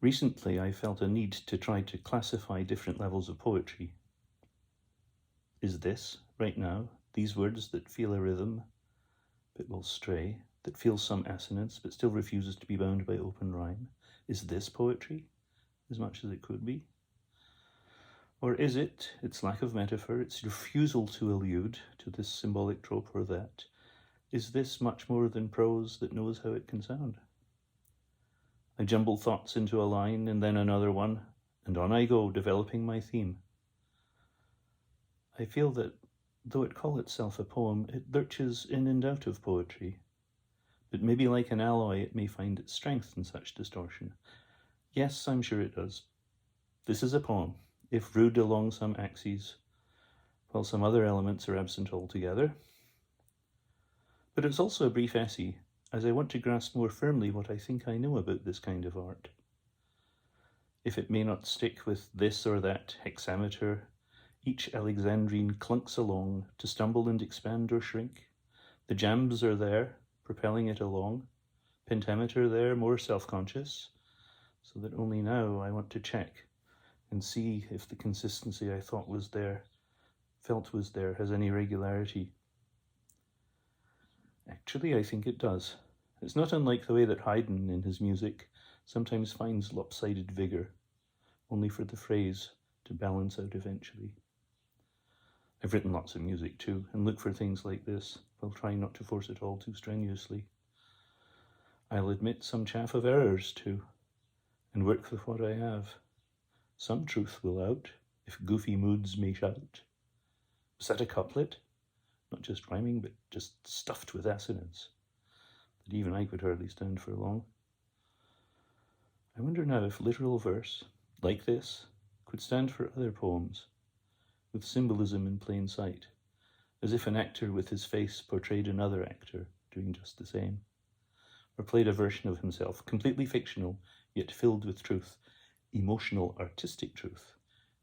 Recently, I felt a need to try to classify different levels of poetry. Is this, right now, these words that feel a rhythm, but will stray, that feels some assonance, but still refuses to be bound by open rhyme, is this poetry, as much as it could be? Or is it, its lack of metaphor, its refusal to allude to this symbolic trope or that, is this much more than prose that knows how it can sound? I jumble thoughts into a line and then another one, and on I go, developing my theme. I feel that, though it call itself a poem, it lurches in and out of poetry. But maybe like an alloy, it may find its strength in such distortion. Yes, I'm sure it does. This is a poem, if rude along some axes, while some other elements are absent altogether. But it's also a brief essay, as I want to grasp more firmly what I think I know about this kind of art. If it may not stick with this or that hexameter, each Alexandrine clunks along to stumble and expand or shrink. The jambs are there, propelling it along. Pentameter there, more self-conscious, so that only now I want to check and see if the consistency I thought was there, felt was there, has any regularity. Actually, I think it does. It's not unlike the way that Haydn, in his music, sometimes finds lopsided vigour, only for the phrase to balance out eventually. I've written lots of music too, and look for things like this, while trying not to force it all too strenuously. I'll admit some chaff of errors too, and work with what I have. Some truth will out, if goofy moods may shout. Was that a couplet? Not just rhyming, but just stuffed with assonance, that even I could hardly stand for long. I wonder now if literal verse, like this, could stand for other poems, with symbolism in plain sight, as if an actor with his face portrayed another actor doing just the same, or played a version of himself, completely fictional, yet filled with truth, emotional, artistic truth,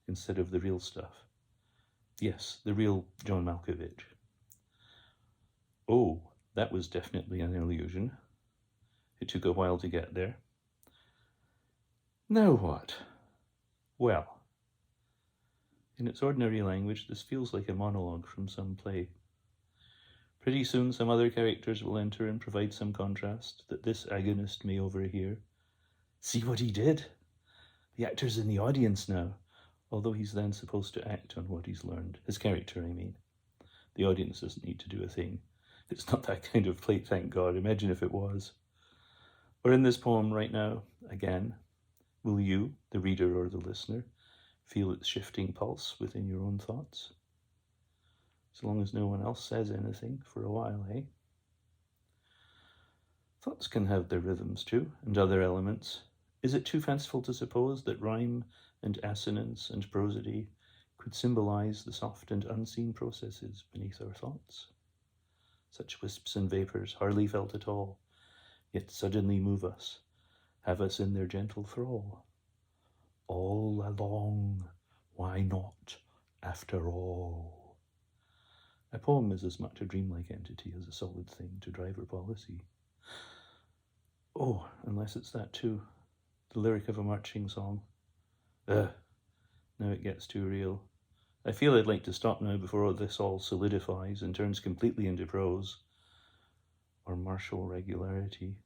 instead of the real stuff. Yes, the real John Malkovich. Oh, that was definitely an illusion. It took a while to get there. Now what? Well, in its ordinary language, this feels like a monologue from some play. Pretty soon some other characters will enter and provide some contrast that this agonist may overhear. See what he did? The actor's in the audience now, although he's then supposed to act on what he's learned. His character, I mean. The audience doesn't need to do a thing. It's not that kind of play, thank God. Imagine if it was. Or in this poem right now, again, will you, the reader or the listener, feel its shifting pulse within your own thoughts? As long as no one else says anything for a while, eh? Thoughts can have their rhythms too, and other elements. Is it too fanciful to suppose that rhyme and assonance and prosody could symbolize the soft and unseen processes beneath our thoughts? Such wisps and vapours, hardly felt at all, yet suddenly move us, have us in their gentle thrall. All along, why not, after all? A poem is as much a dreamlike entity as a solid thing to drive our policy. Oh, unless it's that too, the lyric of a marching song. Now it gets too real. I feel I'd like to stop now before this all solidifies and turns completely into prose, or martial regularity.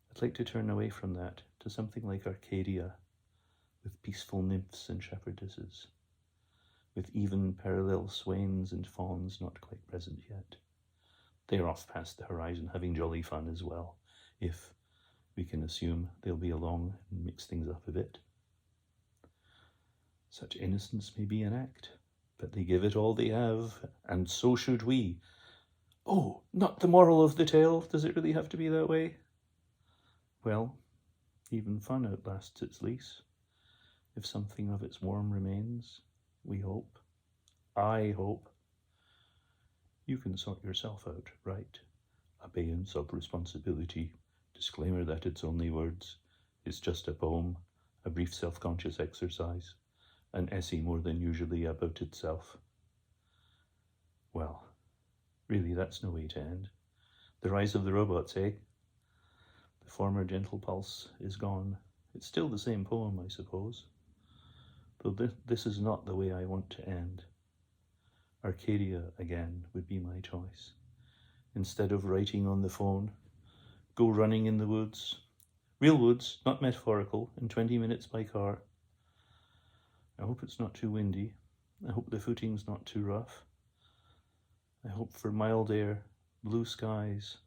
I'd like to turn away from that to something like Arcadia, with peaceful nymphs and shepherdesses, with even parallel swains and fawns not quite present yet. They're off past the horizon, having jolly fun as well, if we can assume they'll be along and mix things up a bit. Such innocence may be an act, but they give it all they have, and so should we. Oh, not the moral of the tale. Does it really have to be that way? Well, even fun outlasts its lease. If something of its warm remains, we hope. I hope. You can sort yourself out, right? Abeyance of responsibility. Disclaimer that it's only words. It's just a poem, a brief self-conscious exercise, an essay more than usually about itself. Well, really, that's no way to end. The rise of the robots, eh? The former gentle pulse is gone. It's still the same poem, I suppose, though this is not the way I want to end. Arcadia again would be my choice. Instead of writing on the phone, go running in the woods. Real woods, not metaphorical, in 20 minutes by car. I hope it's not too windy. I hope the footing's not too rough. I hope for mild air, blue skies,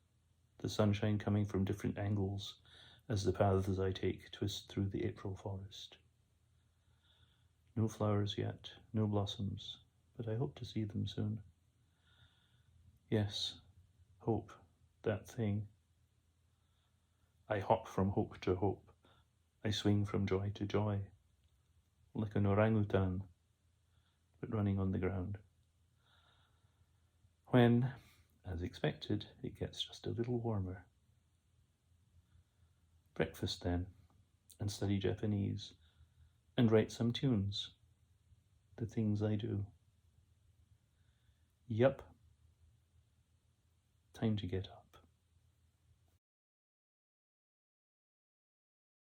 the sunshine coming from different angles as the paths I take twist through the April forest. No flowers yet, no blossoms, but I hope to see them soon. Yes, hope, that thing. I hop from hope to hope. I swing from joy to joy, like an orangutan, but running on the ground. When, as expected, it gets just a little warmer. Breakfast then, and study Japanese, and write some tunes. The things I do. Yup. Time to get up.